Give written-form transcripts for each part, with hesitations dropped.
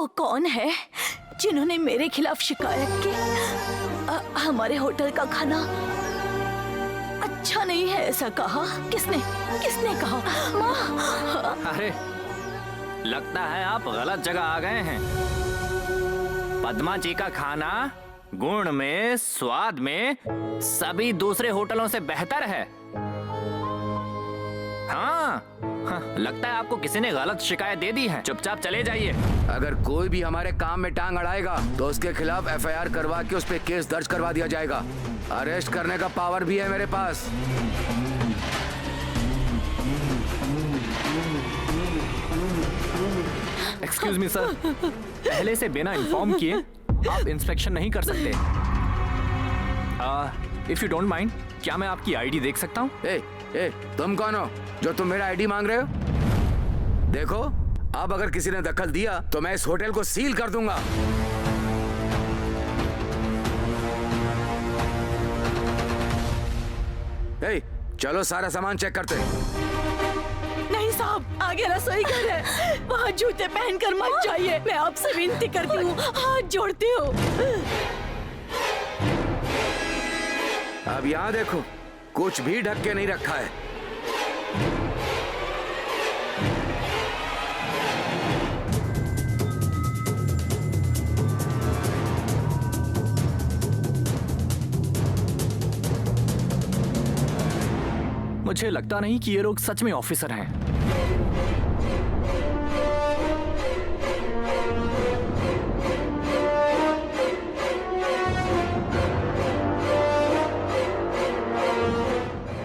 वो कौन है जिन्होंने मेरे खिलाफ शिकायत की? हमारे होटल का खाना अच्छा नहीं है ऐसा कहा? किसने किसने कहा? माँ! अरे लगता है आप गलत जगह आ गए हैं। पद्मा जी का खाना गुण में, स्वाद में सभी दूसरे होटलों से बेहतर है। हाँ, लगता है आपको किसी ने गलत शिकायत दे दी है। चुपचाप चले जाइए। अगर कोई भी हमारे काम में टांग अड़ाएगा तो उसके खिलाफ एफआईआर करवा के उस पे केस दर्ज करवा दिया जाएगा। अरेस्ट करने का पावर भी है मेरे पास। एक्सक्यूज मी सर, पहले से बिना इन्फॉर्म किए आप इंस्पेक्शन नहीं कर सकते। इफ यू डोंट माइंड, क्या मैं आपकी आईडी देख सकता हूँ? तुम कौन हो जो तुम मेरा आईडी मांग रहे हो? देखो, अब अगर किसी ने दखल दिया तो मैं इस होटल को सील कर दूंगा। चलो सारा सामान चेक करते। नहीं साहब, आगे रसोई घर है, वहाँ जूते पहनकर मत जाइए। मैं आपसे विनती करती हूँ, हाथ जोड़ती हूँ। अब यहाँ देखो, कुछ भी ढक के नहीं रखा है। मुझे लगता नहीं कि ये लोग सच में ऑफिसर हैं।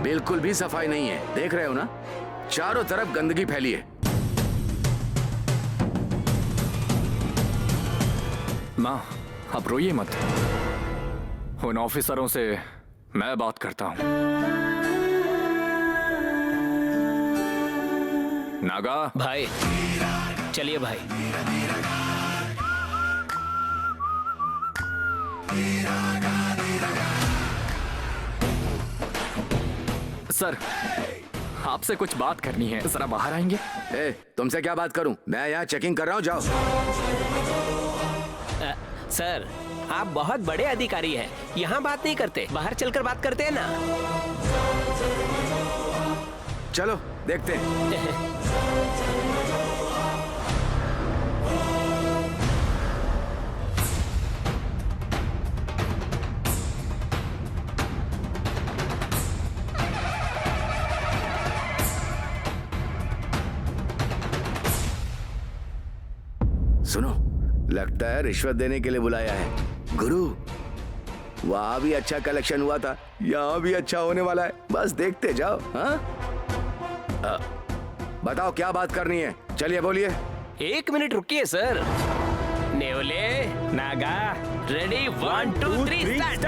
बिल्कुल भी सफाई नहीं है, देख रहे हो ना, चारों तरफ गंदगी फैली है। माँ, आप रोइए मत। उन ऑफिसरों से मैं बात करता हूँ। नागा भाई, चलिए भाई। सर, आपसे कुछ बात करनी है, जरा बाहर आएंगे? तुमसे क्या बात करूं? मैं यहाँ चेकिंग कर रहा हूँ, जाओ। सर, आप बहुत बड़े अधिकारी हैं, यहाँ बात नहीं करते, बाहर चलकर बात करते हैं ना। चलो देखते हैं। सुनो, लगता है रिश्वत देने के लिए बुलाया है। गुरु, वहां भी अच्छा कलेक्शन हुआ था, यहाँ भी अच्छा होने वाला है, बस देखते जाओ। हाँ, बताओ क्या बात करनी है, चलिए बोलिए। 1 मिनट रुकिए सर। नेवले, नागा, रेडी, 1 2 3 स्टार्ट।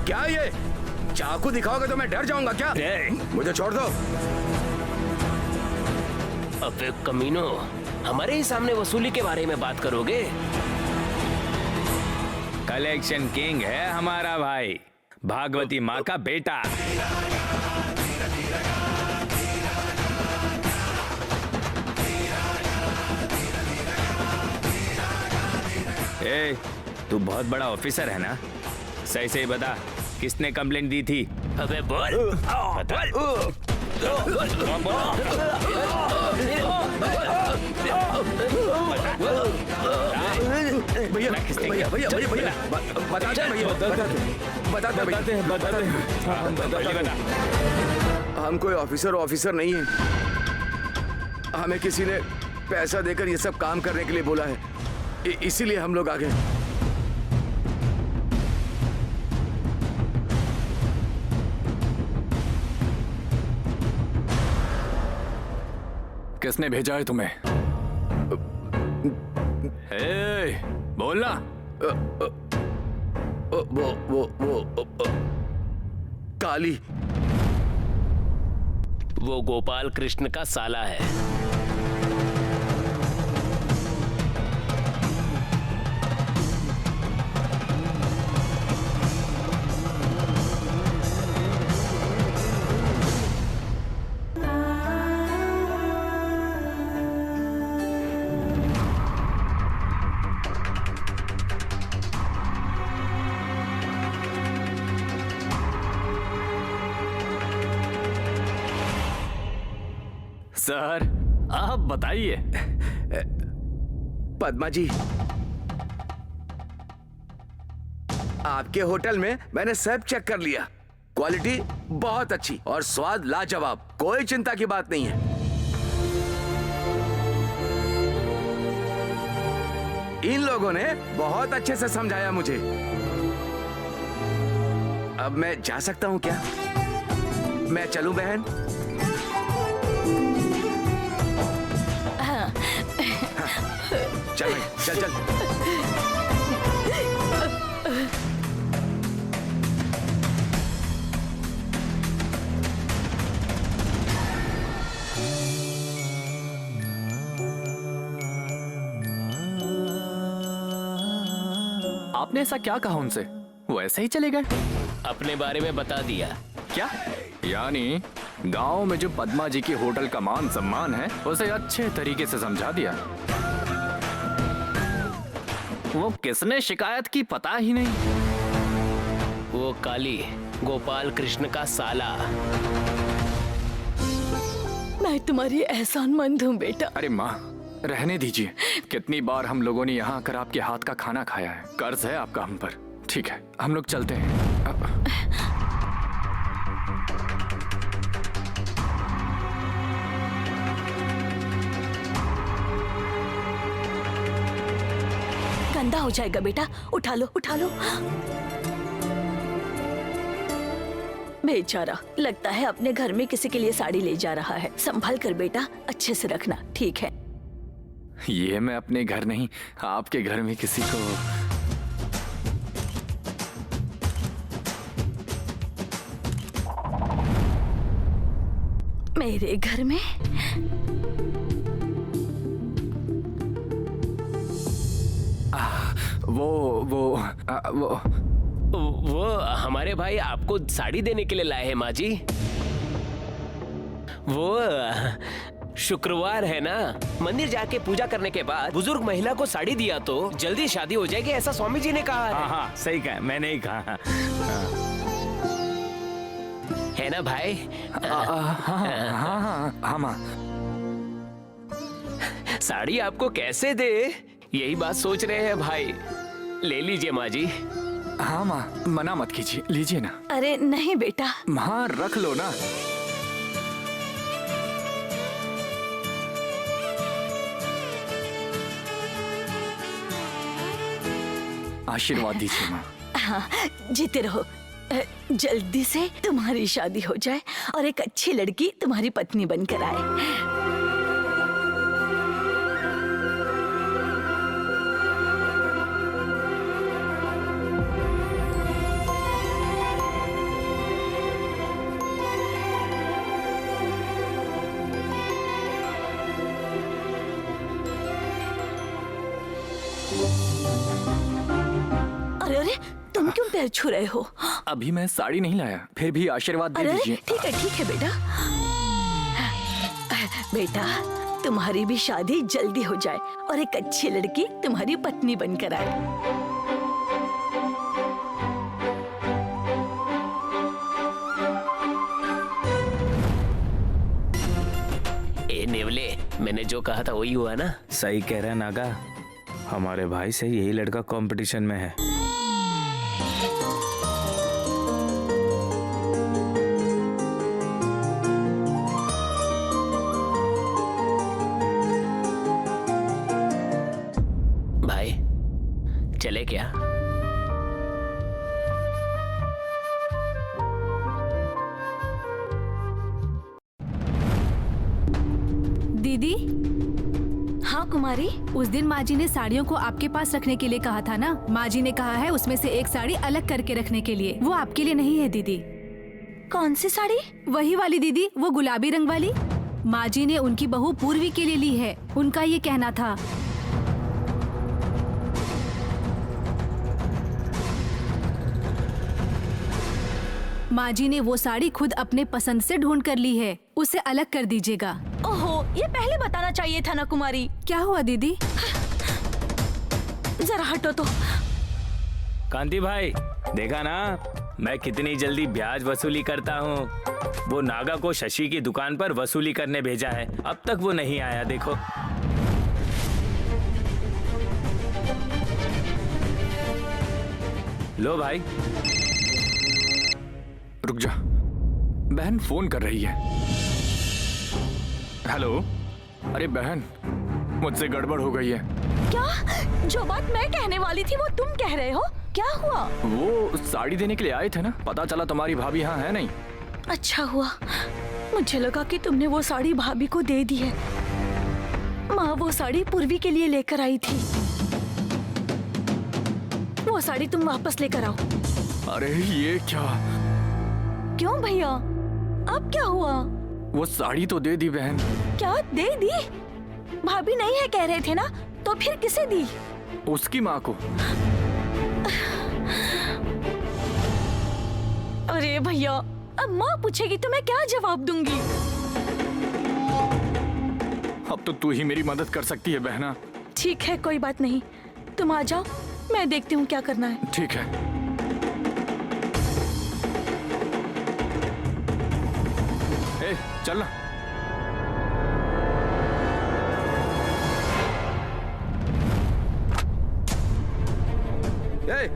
क्या ये चाकू दिखाओगे तो मैं डर जाऊंगा क्या? मुझे छोड़ दो। अबे कमीनो, हमारे ही सामने वसूली के बारे में बात करोगे? कलेक्शन किंग है हमारा भाई, भागवती माँ का बेटा। ए, तू बहुत बड़ा ऑफिसर है ना? सही सही बता, किसने कंप्लेंट दी थी? अबे बोल, बोल। भैया भैया भैया भैया भैया बताते हैं, भैया बताते हैं। हम कोई ऑफिसर नहीं है। हमें किसी ने पैसा देकर ये सब काम करने के लिए बोला है, इसीलिए हम लोग आ गए। किसने भेजा है तुम्हें? बोलना। वो काली, वो गोपाल कृष्ण का साला है। सर, आप बताइए। पद्मा जी, आपके होटल में मैंने सब चेक कर लिया। क्वालिटी बहुत अच्छी और स्वाद लाजवाब, कोई चिंता की बात नहीं है। इन लोगों ने बहुत अच्छे से समझाया मुझे। अब मैं जा सकता हूं क्या? मैं चलूं बहन? हाँ। चल भाई, चल चल। आपने ऐसा क्या कहा उनसे? वो ऐसे ही चले गए? अपने बारे में बता दिया। क्या? यानी गांव में जो पद्मा जी की होटल का मान सम्मान है उसे अच्छे तरीके से समझा दिया। वो किसने शिकायत की पता ही नहीं। वो काली गोपाल कृष्ण का साला। मैं तुम्हारी एहसानमंद हूँ बेटा। अरे माँ, रहने दीजिए। कितनी बार हम लोगों ने यहाँ आकर आपके हाथ का खाना खाया है। कर्ज है आपका हम पर। ठीक है, हम लोग चलते हैं। गंदा हो जाएगा बेटा, उठा लो उठा लो। बेचारा, लगता है अपने घर में किसी के लिए साड़ी ले जा रहा है। संभाल कर बेटा, अच्छे से रखना, ठीक है? ये मैं अपने घर नहीं, आपके घर में किसी को। मेरे घर में? वो हमारे भाई आपको साड़ी देने के लिए लाए हैं माँ जी। वो शुक्रवार है ना, मंदिर जाके पूजा करने के बाद बुजुर्ग महिला को साड़ी दिया तो जल्दी शादी हो जाएगी, ऐसा स्वामी जी ने कहा है। हाँ, सही कहा, मैंने ही कहा। है ना भाई? हाँ माँ। साड़ी आपको कैसे दे, यही बात सोच रहे हैं भाई। ले लीजिए माँ जी। हाँ माँ, मना मत कीजिए, लीजिए ना। अरे नहीं बेटा। माँ रख लो ना। आशीर्वाद दीजिए माँ। हाँ, जीते रहो। जल्दी से तुम्हारी शादी हो जाए और एक अच्छी लड़की तुम्हारी पत्नी बनकर आए। अरे अरे, तुम क्यों पैर छू रहे हो? अभी मैं साड़ी नहीं लाया, फिर भी आशीर्वाद दे अरे दीजिए। ठीक है बेटा। बेटा, तुम्हारी भी शादी जल्दी हो जाए और एक अच्छी लड़की तुम्हारी पत्नी बनकर आए। ए नेवले, मैंने जो कहा था वही हुआ ना? सही कह रहा नागा, हमारे भाई से यही लड़का कंपटीशन में है। भाई चले क्या? दीदी, हाँ कुमारी। उस दिन माँ जी ने साड़ियों को आपके पास रखने के लिए कहा था ना? माँ जी ने कहा है उसमें से एक साड़ी अलग करके रखने के लिए। वो आपके लिए नहीं है दीदी। कौन सी साड़ी? वही वाली दीदी, वो गुलाबी रंग वाली। माँ जी ने उनकी बहू पूर्वी के लिए ली है, उनका ये कहना था। माँ जी ने वो साड़ी खुद अपने पसंद से ढूंढ कर ली है, उसे अलग कर दीजिएगा। ओहो, ये पहले बताना चाहिए था ना कुमारी। क्या हुआ दीदी? जरा हटो तो। कांति भाई, देखा ना मैं कितनी जल्दी ब्याज वसूली करता हूँ। वो नागा को शशि की दुकान पर वसूली करने भेजा है, अब तक वो नहीं आया। देखो लो भाई। रुक जा, बहन फोन कर रही है। हेलो, अरे बहन, मुझसे गड़बड़ हो गई है। क्या? जो बात मैं कहने वाली थी वो तुम कह रहे हो? क्या हुआ? वो साड़ी देने के लिए आए थे ना, पता चला तुम्हारी भाभी यहाँ है नहीं। अच्छा हुआ, मुझे लगा कि तुमने वो साड़ी भाभी को दे दी है। माँ वो साड़ी पूर्वी के लिए लेकर आई थी। वो साड़ी तुम वापस लेकर आओ। अरे ये क्या? क्यों भैया, अब क्या हुआ? वो साड़ी तो दे दी बहन। क्या दे दी? भाभी नहीं है कह रहे थे ना, तो फिर किसे दी? उसकी माँ को। अरे भैया, अब माँ पूछेगी तो मैं क्या जवाब दूंगी? अब तो तू ही मेरी मदद कर सकती है बहना। ठीक है, कोई बात नहीं, तुम आ जाओ, मैं देखती हूँ क्या करना है। ठीक है। ए, चल ना। ए,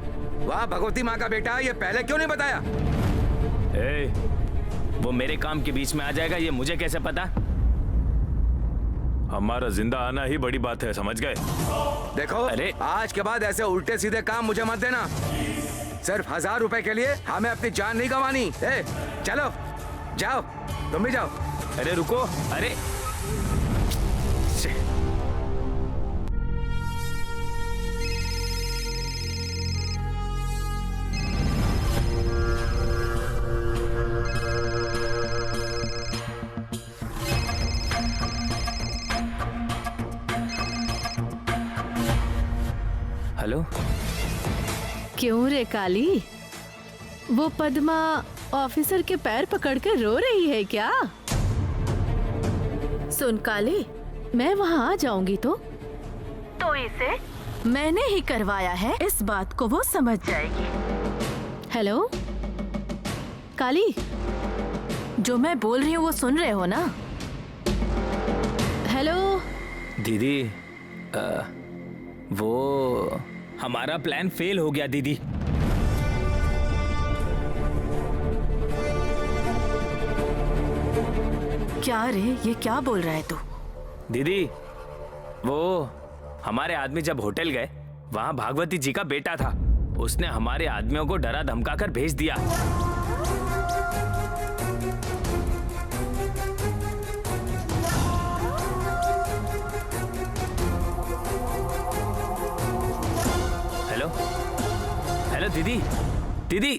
वाह भगवती माँ का बेटा, ये पहले क्यों नहीं बताया? ए, वो मेरे काम के बीच में आ जाएगा, ये मुझे कैसे पता? हमारा जिंदा आना ही बड़ी बात है, समझ गए? देखो, अरे आज के बाद ऐसे उल्टे सीधे काम मुझे मत देना। सिर्फ 1000 रुपए के लिए हमें अपनी जान नहीं गंवानी। ए, चलो जाओ, तुम भी जाओ। अरे रुको, अरे हेलो। क्यों रे काली, वो पद्मा ऑफिसर के पैर पकड़कर रो रही है क्या? सुन काली, मैं वहाँ आ जाऊंगी तो इसे मैंने ही करवाया है, इस बात को वो समझ जाएगी। हेलो काली, जो मैं बोल रही हूँ वो सुन रहे हो ना? हेलो दीदी, वो हमारा प्लान फेल हो गया दीदी। क्या रे, ये क्या बोल रहा है तू? दीदी, वो हमारे आदमी जब होटल गए, वहाँ भागवती जी का बेटा था, उसने हमारे आदमियों को डरा धमका कर भेज दिया। हेलो हेलो दीदी, दीदी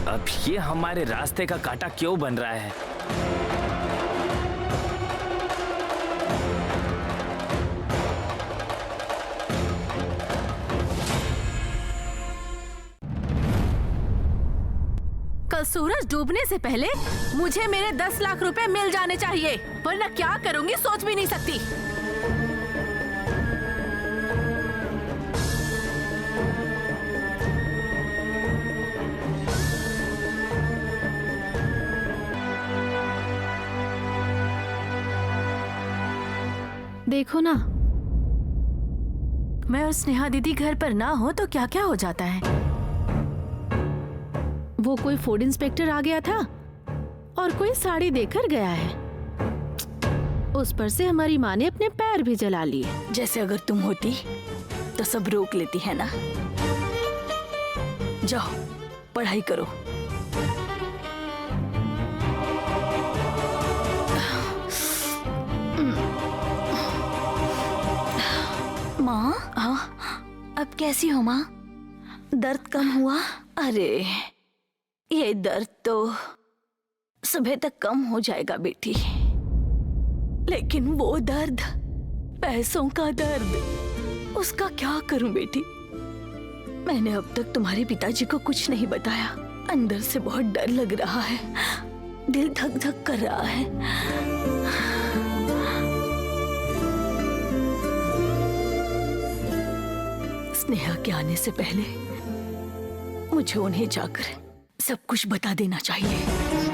अब ये हमारे रास्ते का कांटा क्यों बन रहा है? कल सूरज डूबने से पहले मुझे मेरे 10 लाख रुपए मिल जाने चाहिए, वरना क्या करूंगी सोच भी नहीं सकती। देखो ना, मैं और स्नेहा दीदी घर पर ना हो तो क्या क्या हो जाता है। वो कोई फूड इंस्पेक्टर आ गया था और कोई साड़ी देकर गया है, उस पर से हमारी माँ ने अपने पैर भी जला लिए। जैसे अगर तुम होती तो सब रोक लेती है ना। जाओ पढ़ाई करो। माँ, हाँ अब कैसी हो माँ? दर्द कम हुआ? अरे ये दर्द तो सुबह तक कम हो जाएगा बेटी, लेकिन वो दर्द, पैसों का दर्द, उसका क्या करूं बेटी? मैंने अब तक तुम्हारे पिताजी को कुछ नहीं बताया। अंदर से बहुत डर लग रहा है, दिल धक धक कर रहा है। स्नेहा के आने से पहले मुझे उन्हें जाकर सब कुछ बता देना चाहिए।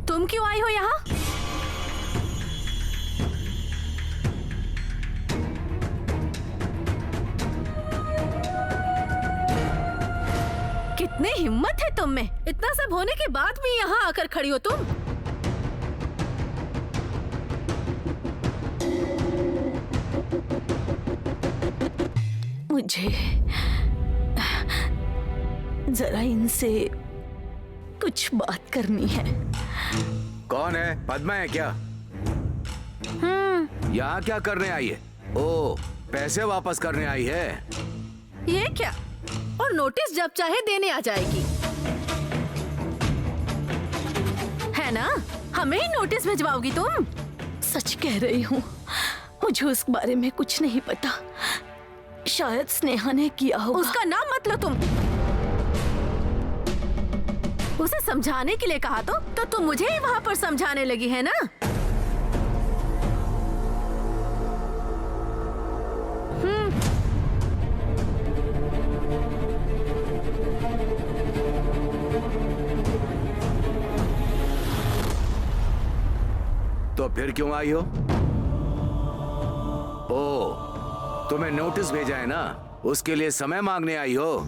तुम क्यों आई हो यहाँ? कितनी हिम्मत है तुम में? इतना सब होने के बाद भी यहाँ आकर खड़ी हो तुम? मुझे जरा इनसे कुछ बात करनी है। कौन है? पद्मा है क्या? यहाँ क्या करने आई है? ओ, पैसे वापस करने आई है। ये क्या? और नोटिस जब चाहे देने आ जाएगी, है ना? हमें ही नोटिस भिजवाओगी तुम? सच कह रही हूँ, मुझे उस बारे में कुछ नहीं पता। शायद स्नेहा ने किया होगा। उसका नाम मत लो तुम। उसे समझाने के लिए कहा तो तुम मुझे ही वहाँ पर समझाने लगी है ना? तो फिर क्यों आई हो? ओ, तुम्हें नोटिस भेजा है ना, उसके लिए समय मांगने आई हो?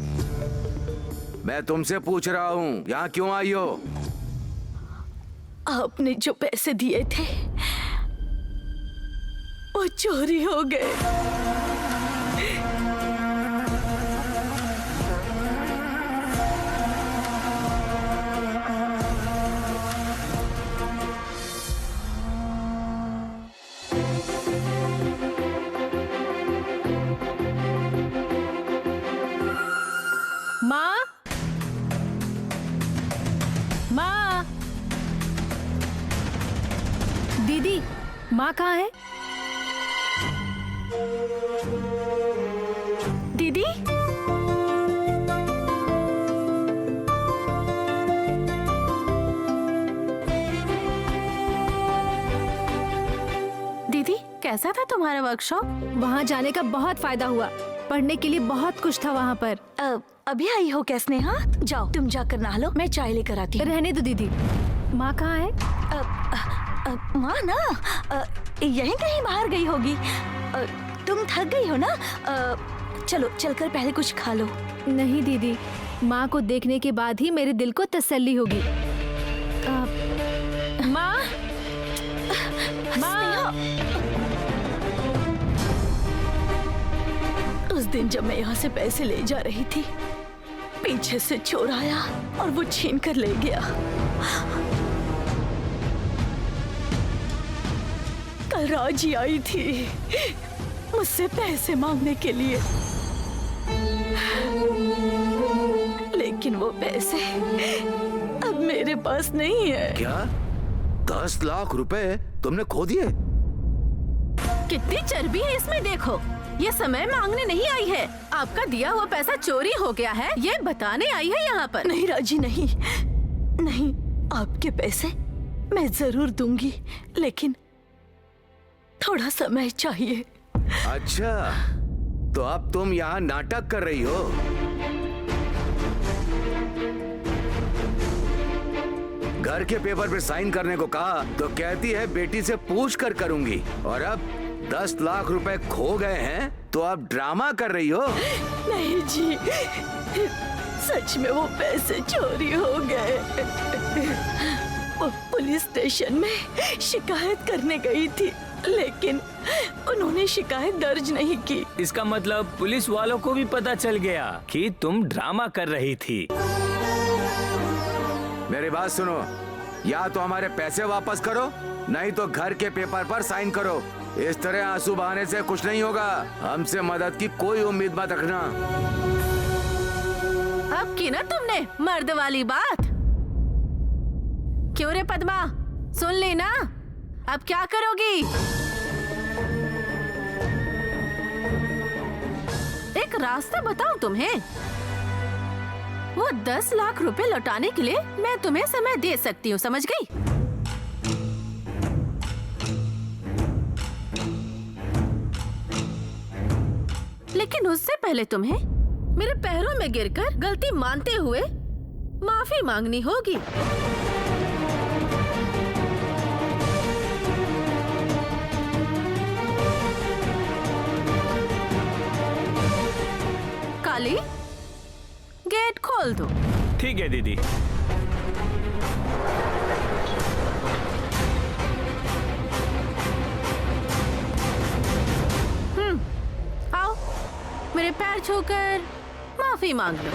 मैं तुमसे पूछ रहा हूँ, यहाँ क्यों आई हो? आपने जो पैसे दिए थे वो चोरी हो गए। माँ, माँ, दीदी, माँ कहाँ है? दीदी, दीदी, कैसा था तुम्हारा वर्कशॉप? वहाँ जाने का बहुत फायदा हुआ। पढ़ने के लिए बहुत कुछ था वहाँ पर। अभी आई हो क्या स्नेहा? जाओ तुम जाकर नहा लो, मैं चाय लेकर आती हूँ। रहने दो दीदी। माँ कहाँ है? माँ ना यहीं कहीं बाहर गई होगी। तुम थक गई हो ना? चलो चलकर पहले कुछ खा लो। नहीं दीदी, माँ को देखने के बाद ही मेरे दिल को तसल्ली होगी। माँ, माँ, उस दिन जब मैं यहाँ से पैसे ले जा रही थी, पीछे से चोर आया और वो छीन कर ले गया। कल राजी आई थी मुझसे पैसे मांगने के लिए, लेकिन वो पैसे अब मेरे पास नहीं है। क्या? 10 लाख रुपए तुमने खो दिए? कितनी चर्बी है इसमें देखो। ये समय मांगने नहीं आई है, आपका दिया हुआ पैसा चोरी हो गया है ये बताने आई है यहाँ पर। नहीं राजी, नहीं नहीं, आपके पैसे मैं जरूर दूंगी, लेकिन थोड़ा समय चाहिए। अच्छा, तो अब तुम यहाँ नाटक कर रही हो? घर के पेपर पे साइन करने को कहा तो कहती है बेटी से पूछ कर करूंगी, और अब 10 लाख रुपए खो गए हैं तो अब ड्रामा कर रही हो? नहीं जी, सच में वो पैसे चोरी हो गए। वो पुलिस स्टेशन में शिकायत करने गई थी, लेकिन उन्होंने शिकायत दर्ज नहीं की। इसका मतलब पुलिस वालों को भी पता चल गया कि तुम ड्रामा कर रही थी। मेरी बात सुनो, या तो हमारे पैसे वापस करो, नहीं तो घर के पेपर पर साइन करो। इस तरह आंसू बहाने से कुछ नहीं होगा। हमसे मदद की कोई उम्मीद मत रखना। अब की ना तुमने मर्द वाली बात। क्यों रे पद्मा, सुन ली ना? अब क्या करोगी? एक रास्ता बताऊं तुम्हें। वो 10 लाख रुपए लौटाने के लिए मैं तुम्हें समय दे सकती हूँ, समझ गई? लेकिन उससे पहले तुम्हें मेरे पैरों में गिरकर गलती मानते हुए माफी मांगनी होगी। काली, गेट खोल दो। ठीक है दीदी। आओ, मेरे पैर छूकर माफी मांग लो।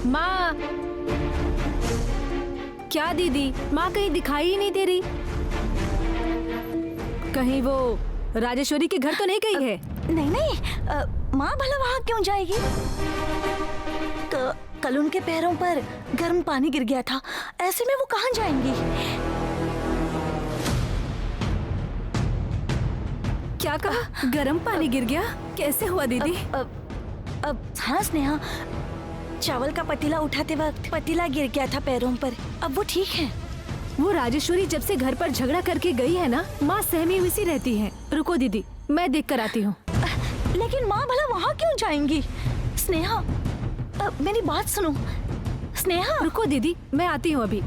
माँ, क्या दीदी, माँ कहीं दिखाई ही नहीं दे रही। कहीं वो राजेश्वरी के घर तो नहीं गई है? नहीं नहीं, माँ भला वहाँ क्यों जाएगी? कल उनके पैरों पर गर्म पानी गिर गया था, ऐसे में वो कहाँ जाएंगी? क्या कहा? गर्म पानी गिर गया? कैसे हुआ दीदी? अब हाँ स्नेहा, चावल का पतीला उठाते वक्त पतीला गिर गया था पैरों पर। अब वो ठीक है। वो राजेश्वरी जब से घर पर झगड़ा करके गई है ना, माँ सहमी हुई सी रहती है। रुको दीदी, मैं देख कर आती हूँ। लेकिन माँ भला वहाँ क्यों जाएंगी? स्नेहा, मेरी बात सुनो। स्नेहा, रुको दीदी, मैं आती हूँ अभी।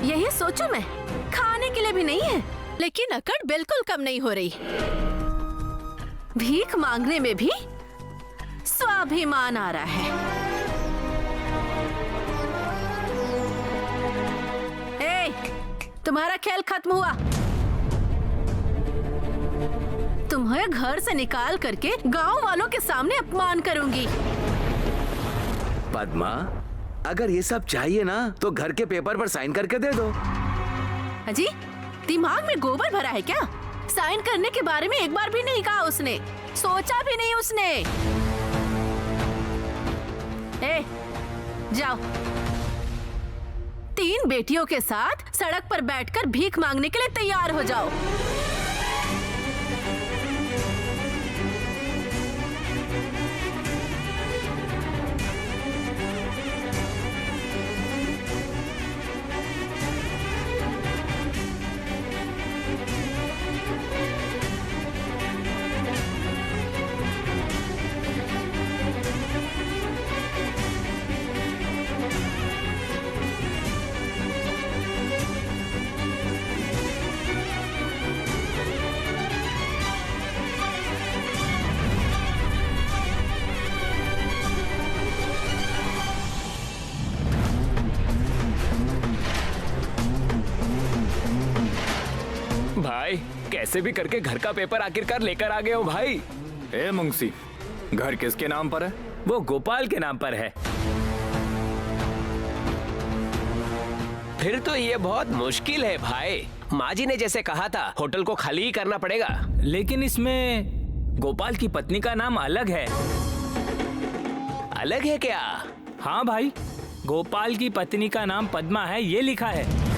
यही सोचो मैं, खाने के लिए भी नहीं है, लेकिन अकड़ बिल्कुल कम नहीं हो रही। भीख मांगने में भी स्वाभिमान आ रहा है। ए, तुम्हारा खेल खत्म हुआ। तुम्हें घर से निकाल करके गांव वालों के सामने अपमान करूंगी। पद्मा, अगर ये सब चाहिए ना तो घर के पेपर पर साइन करके दे दो। अजी, दिमाग में गोबर भरा है क्या? साइन करने के बारे में एक बार भी नहीं कहा उसने, सोचा भी नहीं उसने। ए, जाओ, 3 बेटियों के साथ सड़क पर बैठकर भीख मांगने के लिए तैयार हो जाओ। भाई, कैसे भी करके घर का पेपर आखिरकार लेकर आ गए हो भाई। ए मुंशी, घर किसके नाम पर है? वो गोपाल के नाम पर है। फिर तो ये बहुत मुश्किल है भाई। माँ जी ने जैसे कहा था, होटल को खाली ही करना पड़ेगा। लेकिन इसमें गोपाल की पत्नी का नाम अलग है। अलग है क्या? हाँ भाई, गोपाल की पत्नी का नाम पद्मा है, ये लिखा है।